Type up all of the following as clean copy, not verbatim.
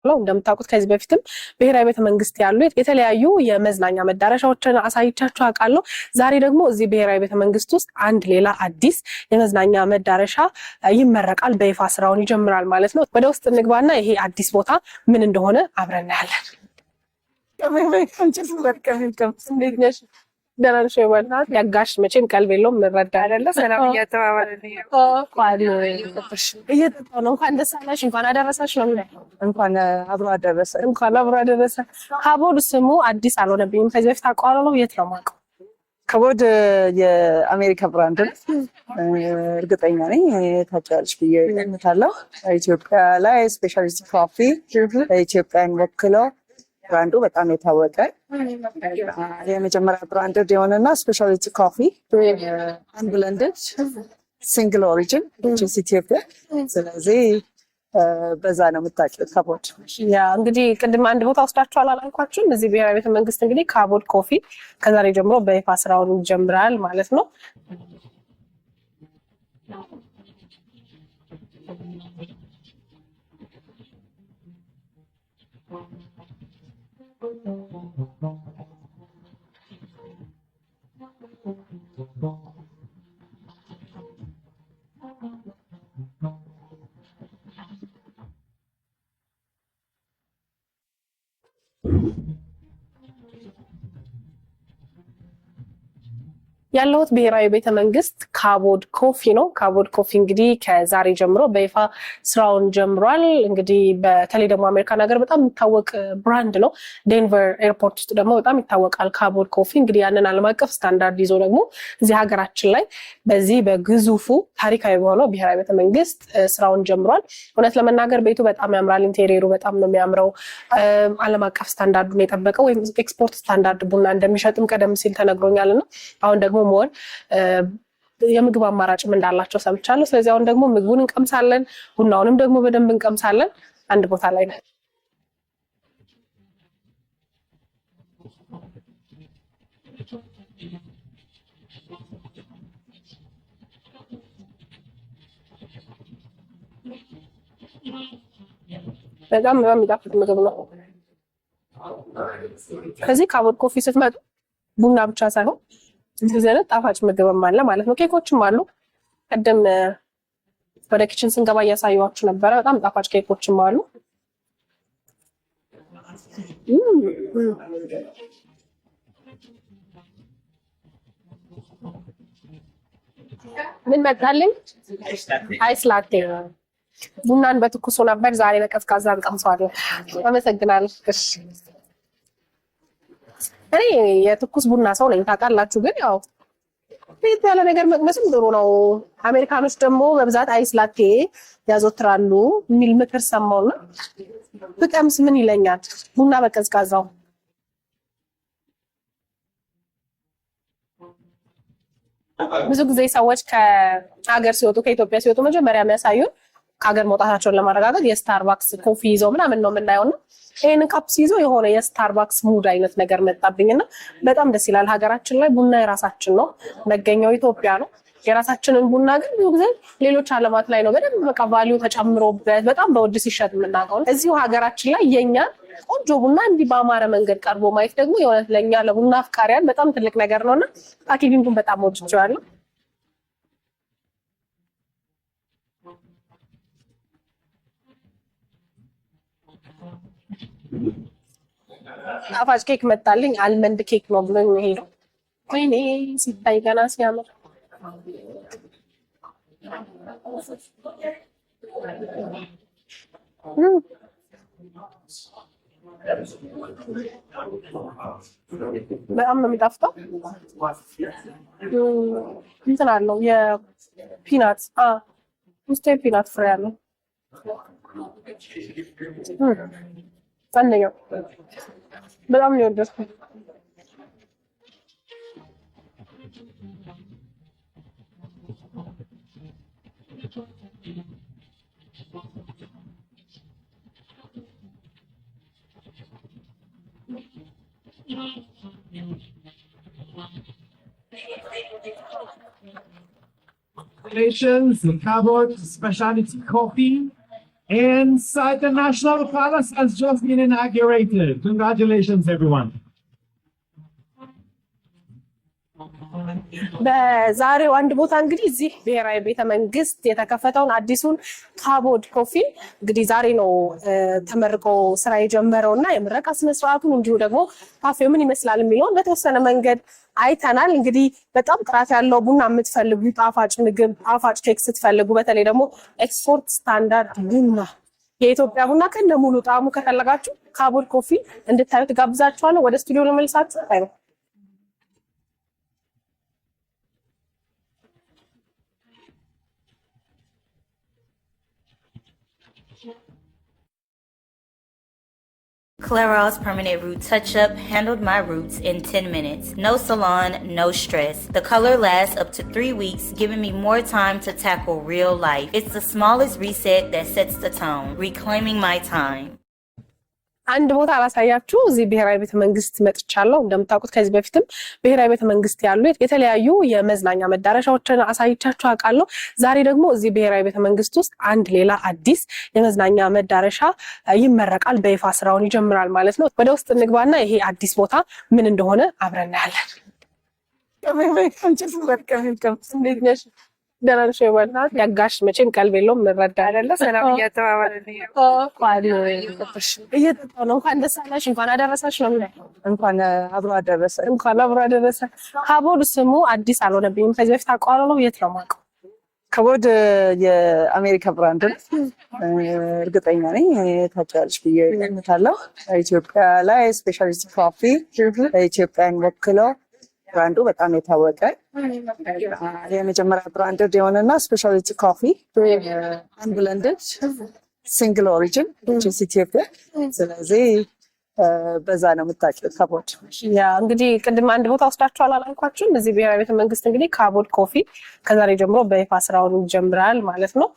እንደምታውቁት ከዚህ በፊትም ብሔራዊ ቤተ መንግስት ያሉ የተለያዩ የመዝናኛ መዳረሻዎችን አሳይቻችሁ አውቃለሁ። ዛሬ ደግሞ እዚህ ብሔራዊ ቤተ መንግስት ውስጥ አንድ ሌላ አዲስ የመዝናኛ መዳረሻ ይመረቃል፣ በይፋ ስራውን ይጀምራል ማለት ነው። ወደ ውስጥ እንግባና ይሄ አዲስ ቦታ ምን እንደሆነ አብረን እናያለን። እንዴት ነሽ? ደህና ነሽ? ይወልናል ያጋሽ መቼም ቀልብ የለውም እንረዳ አይደለ? ሰላም እያተባባልን እየጠጣሁ ነው። እንኳን ደስ አለሽ፣ እንኳን አደረሰሽ ነው የሚለው። እንኳን አብሮ አደረሰ። እንኳን አብሮ አደረሰ። ካቦድ ስሙ አዲስ አልሆነብኝም። ከዚህ በፊት አውቀዋለሁ። የት ነው የማውቀው? ካቦድ የአሜሪካ ብራንድ ነው። እርግጠኛ ነኝ ታውቂያለሽ ብዬ እገምታለሁ። ኢትዮጵያ ላይ ስፔሻሊቲ ኮፊ ኢትዮጵያን ወክለው ብራንዱ በጣም የታወቀ የመጀመሪያ ብራንድድ የሆነና ስፔሻሊቲ ኮፊ አንብለንድድ ሲንግል ኦሪጂን ኢትዮጵያ። ስለዚህ በዛ ነው የምታውቂው ካቦድ። ያ እንግዲህ ቅድም አንድ ቦታ ወስዳችኋል አላልኳችሁም? እዚህ ብሔራዊ ቤተ መንግስት እንግዲህ ካቦድ ኮፊ ከዛሬ ጀምሮ በይፋ ስራውን ይጀምራል ማለት ነው። ያለሁት ብሔራዊ ቤተ መንግስት ካቦድ ኮፊ ነው። ካቦድ ኮፊ እንግዲህ ከዛሬ ጀምሮ በይፋ ስራውን ጀምሯል። እንግዲህ በተለይ ደግሞ አሜሪካን ሀገር በጣም የሚታወቅ ብራንድ ነው። ዴንቨር ኤርፖርት ውስጥ ደግሞ በጣም ይታወቃል ካቦድ ኮፊ። እንግዲህ ያንን ዓለም አቀፍ ስታንዳርድ ይዞ ደግሞ እዚህ ሀገራችን ላይ በዚህ በግዙፉ ታሪካዊ በሆነው ብሔራዊ ቤተ መንግስት ስራውን ጀምሯል። እውነት ለመናገር ቤቱ በጣም ያምራል። ኢንቴሪየሩ በጣም ነው የሚያምረው። ዓለም አቀፍ ስታንዳርዱን የጠበቀ ወይም ኤክስፖርት ስታንዳርድ ቡና እንደሚሸጥም ቀደም ሲል ተነግሮኛልና አሁን ደግሞ ሞር የምግብ አማራጭም እንዳላቸው ሰምቻለሁ። ስለዚህ አሁን ደግሞ ምግቡን እንቀምሳለን፣ ቡናውንም ደግሞ በደንብ እንቀምሳለን። አንድ ቦታ ላይ ነው። በጣም የሚጣፍጥ ምግብ ነው። ከዚህ ካቦድ ኮፊ ስትመጡ ቡና ብቻ ሳይሆን እንደዚህ አይነት ጣፋጭ ምግብም አለ ማለት ነው። ኬኮችም አሉ። ቀደም ወደ ኪችን ስንገባ እያሳየኋችሁ ነበረ። በጣም ጣፋጭ ኬኮችም አሉ። ምን መጣልኝ? አይስ ላቴ። ቡናን በትኩሱ ነበር፣ ዛሬ በቀዝቃዛ እንቀምሰዋለን። አመሰግናለሁ። እሺ እኔ የትኩስ ቡና ሰው ነኝ ታውቃላችሁ። ግን ያው ቤት ያለ ነገር መቅመስም ጥሩ ነው። አሜሪካኖች ደግሞ በብዛት አይስ ላቴ ያዘወትራሉ የሚል ምክር ሰማውና ብቀምስ ምን ይለኛል? ቡና በቀዝቃዛው። ብዙ ጊዜ ሰዎች ከሀገር ሲወጡ ከኢትዮጵያ ሲወጡ መጀመሪያ የሚያሳዩን ከሀገር መውጣታቸውን ለማረጋገጥ የስታርባክስ ኮፊ ይዘው ምናምን ነው የምናየውና ይሄንን ካፕ ሲይዘው የሆነ የስታርባክስ ሙድ አይነት ነገር መጣብኝና በጣም ደስ ይላል። ሀገራችን ላይ ቡና የራሳችን ነው፣ መገኛው ኢትዮጵያ ነው። የራሳችንን ቡና ግን ብዙ ጊዜ ሌሎች ዓለማት ላይ ነው በደንብ በቃ ቫልዩ ተጨምሮበት በጣም በውድ ሲሸጥ የምናውቀው። እዚሁ ሀገራችን ላይ የኛ ቆንጆ ቡና እንዲህ በአማረ መንገድ ቀርቦ ማየት ደግሞ የእውነት ለኛ ለቡና አፍቃሪያን በጣም ትልቅ ነገር ነውና ፓኬጂንጉን በጣም ወድጄዋለሁ። ጣፋጭ ኬክ መጣልኝ። አልመንድ ኬክ ነው ብሎኝ ሄደው። ወይኔ ሲታይ ገና ሲያምር። በጣም ነው የሚጣፍጠው። እንትን አለው የፒናት ውስጥ የፒናት ፍሬ አለው። አንደኛው በጣም ነው የወደድኩት። Congratulations, Cabot Specialty Coffee inside the National Palace has just been inaugurated. Congratulations, everyone. በዛሬው አንድ ቦታ እንግዲህ እዚህ ብሔራዊ ቤተ መንግስት የተከፈተውን አዲሱን ካቦድ ኮፊ እንግዲህ ዛሬ ነው ተመርቆ ስራ የጀመረውና የምረቃ ስነ ስርዓቱን እንዲሁ ደግሞ ካፌው ምን ይመስላል የሚለውን በተወሰነ መንገድ አይተናል። እንግዲህ በጣም ጥራት ያለው ቡና የምትፈልጉ፣ ጣፋጭ ምግብ፣ ጣፋጭ ኬክ ስትፈልጉ፣ በተለይ ደግሞ ኤክስፖርት ስታንዳርድ ቡና የኢትዮጵያ ቡና ከነ ሙሉ ጣዕሙ ከፈለጋችሁ ካቦድ ኮፊ እንድታዩ ትጋብዛችኋለሁ። ወደ ስቱዲዮ ለመልሳችሁ አይው Clairol's Permanent Root Touch-Up handled my roots in 10 minutes. No salon, no stress. The color lasts up to 3 weeks, giving me more time to tackle real life. It's the smallest reset that sets the tone, reclaiming my time. አንድ ቦታ አላሳያችሁ እዚህ ብሔራዊ ቤተ መንግስት መጥቻለሁ። እንደምታውቁት ከዚህ በፊትም ብሔራዊ ቤተ መንግስት ያሉ የተለያዩ የመዝናኛ መዳረሻዎችን አሳይቻችሁ አውቃለሁ። ዛሬ ደግሞ እዚህ ብሔራዊ ቤተ መንግስት ውስጥ አንድ ሌላ አዲስ የመዝናኛ መዳረሻ ይመረቃል፣ በይፋ ስራውን ይጀምራል ማለት ነው። ወደ ውስጥ እንግባና ይሄ አዲስ ቦታ ምን እንደሆነ አብረን እናያለን። እንዴት ነሽ? ደህና ነሽ? ይባላል ያጋሽ መቼም ቀልብ የለውም እንረዳ አይደለ? ሰላም እየተባባልን እየጠጣሁ ነው። እንኳን ደስ አለሽ፣ እንኳን አደረሰሽ ነው የሚለው። እንኳን አብሮ አደረሰ። እንኳን አብሮ አደረሰ። ካቦድ ስሙ አዲስ አልሆነብኝም። ከዚህ በፊት አውቀዋለሁ። የት ነው የማውቀው? ካቦድ የአሜሪካ ብራንድ ነው። እርግጠኛ ነኝ ታውቂያለሽ ብዬ እገምታለሁ። ኢትዮጵያ ላይ ስፔሻሊቲ ኮፊ ኢትዮጵያን ወክለው ብራንዱ በጣም የታወቀ የመጀመሪያ ብራንድ የሆነና ስፔሻሊቲ ኮፊ አንብለንድድ ሲንግል ኦሪጂን ኢትዮጵያ። ስለዚህ በዛ ነው የምታውቂው ካቦድ። ያ እንግዲህ ቅድም አንድ ቦታ ወስዳችኋል አላልኳችሁም? እዚህ ብሔራዊ ቤተ መንግስት እንግዲህ ካቦድ ኮፊ ከዛሬ ጀምሮ በይፋ ስራውን ይጀምራል ማለት ነው።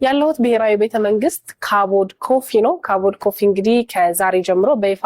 ያለሁት ብሔራዊ ቤተ መንግስት ካቦድ ኮፊ ነው። ካቦድ ኮፊ እንግዲህ ከዛሬ ጀምሮ በይፋ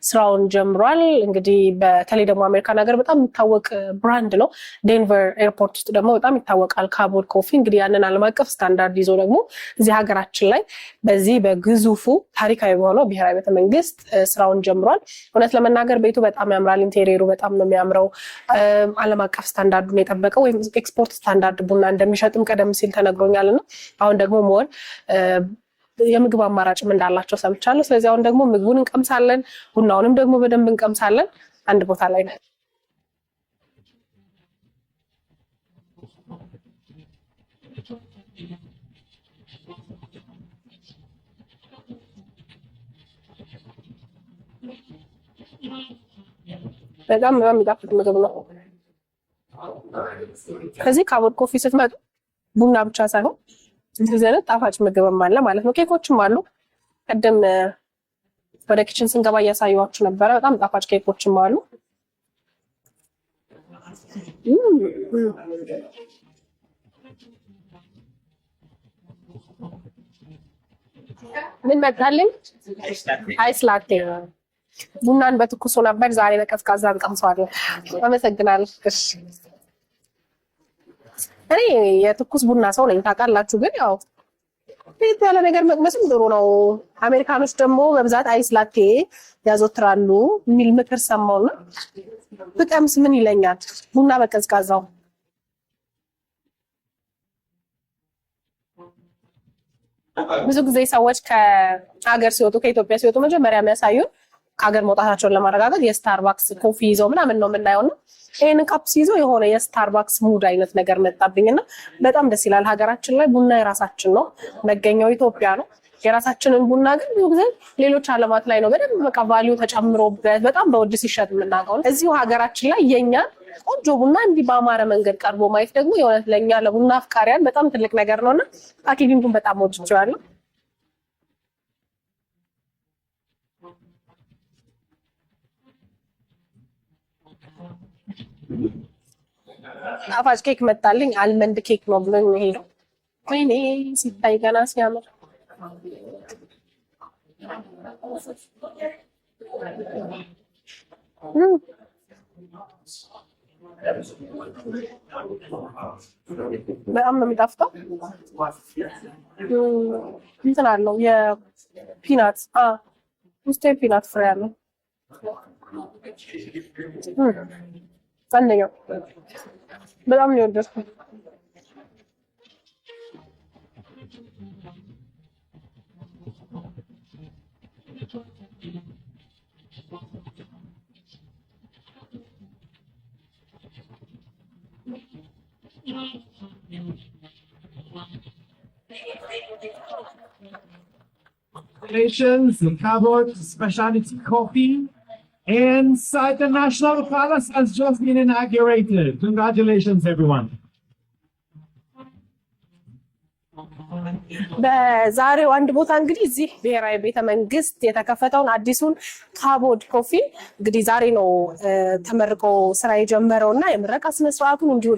ስራውን ጀምሯል። እንግዲህ በተለይ ደግሞ አሜሪካን ሀገር በጣም የሚታወቅ ብራንድ ነው። ዴንቨር ኤርፖርት ውስጥ ደግሞ በጣም ይታወቃል ካቦድ ኮፊ። እንግዲህ ያንን ዓለም አቀፍ ስታንዳርድ ይዞ ደግሞ እዚህ ሀገራችን ላይ በዚህ በግዙፉ ታሪካዊ በሆነው ብሔራዊ ቤተ መንግስት ስራውን ጀምሯል። እውነት ለመናገር ቤቱ በጣም ያምራል። ኢንቴሪየሩ በጣም ነው የሚያምረው። ዓለም አቀፍ ስታንዳርዱን የጠበቀ ወይም ኤክስፖርት ስታንዳርድ ቡና እንደሚሸጥም ቀደም ሲል ተነግሮኛልና አሁን ደግሞ ሞር የምግብ አማራጭም እንዳላቸው ሰምቻለሁ። ስለዚህ አሁን ደግሞ ምግቡን እንቀምሳለን፣ ቡናውንም ደግሞ በደንብ እንቀምሳለን። አንድ ቦታ ላይ ነው። በጣም የሚጣፍጥ ምግብ ነው። ከዚህ ካቦድ ኮፊ ስትመጡ ቡና ብቻ ሳይሆን እንደዚህ አይነት ጣፋጭ ምግብም አለ ማለት ነው። ኬኮችም አሉ። ቀደም ወደ ኪችን ስንገባ እያሳየኋችሁ ነበረ። በጣም ጣፋጭ ኬኮችም አሉ። ምን መጣልኝ? አይስ ላቴ። ቡናን በትኩሱ ነበር፣ ዛሬ በቀዝቃዛ እንቀምሰዋለን። አመሰግናለሁ። እኔ የትኩስ ቡና ሰው ነኝ ታውቃላችሁ። ግን ያው ቤት ያለ ነገር መቅመስም ጥሩ ነው። አሜሪካኖች ደግሞ በብዛት አይስ ላቴ ያዘወትራሉ የሚል ምክር ሰማውና ብቀምስ ምን ይለኛል? ቡና በቀዝቃዛው። ብዙ ጊዜ ሰዎች ከሀገር ሲወጡ ከኢትዮጵያ ሲወጡ መጀመሪያ የሚያሳዩን ከሀገር መውጣታቸውን ለማረጋገጥ የስታርባክስ ኮፊ ይዘው ምናምን ነው የምናየውና ይሄንን ካፕ ይዘው የሆነ የስታርባክስ ሙድ አይነት ነገር መጣብኝና በጣም ደስ ይላል። ሀገራችን ላይ ቡና የራሳችን ነው፣ መገኛው ኢትዮጵያ ነው። የራሳችንን ቡና ግን ብዙ ጊዜ ሌሎች ዓለማት ላይ ነው በደንብ በቃ ቫልዩ ተጨምሮበት በጣም በውድ ሲሸጥ የምናውቀው። እዚሁ ሀገራችን ላይ የኛ ቆንጆ ቡና እንዲህ በአማረ መንገድ ቀርቦ ማየት ደግሞ የእውነት ለኛ ለቡና አፍቃሪያን በጣም ትልቅ ነገር ነውና ፓኬጂንጉን በጣም ወድጄዋለሁ። ጣፋጭ ኬክ መጣልኝ። አልመንድ ኬክ ነው ብሎኝ ሄደው ወይኔ ሲታይ ገና ሲያምር በጣም ነው የሚጣፍጠው። እንትን አለው የፒናት ውስጥ የፒናት ፍሬ አለው። አንደኛው በጣም ነው የወደድኩት። Congratulations, the Cabot Specialty Coffee inside the National Palace has just been inaugurated. Congratulations, everyone. በዛሬው አንድ ቦታ እንግዲህ እዚህ ብሔራዊ ቤተ መንግስት የተከፈተውን አዲሱን ካቦድ ኮፊ እንግዲህ ዛሬ ነው ተመርቆ ስራ የጀመረውና የምረቃ ስነ ስርዓቱን እንዲሁ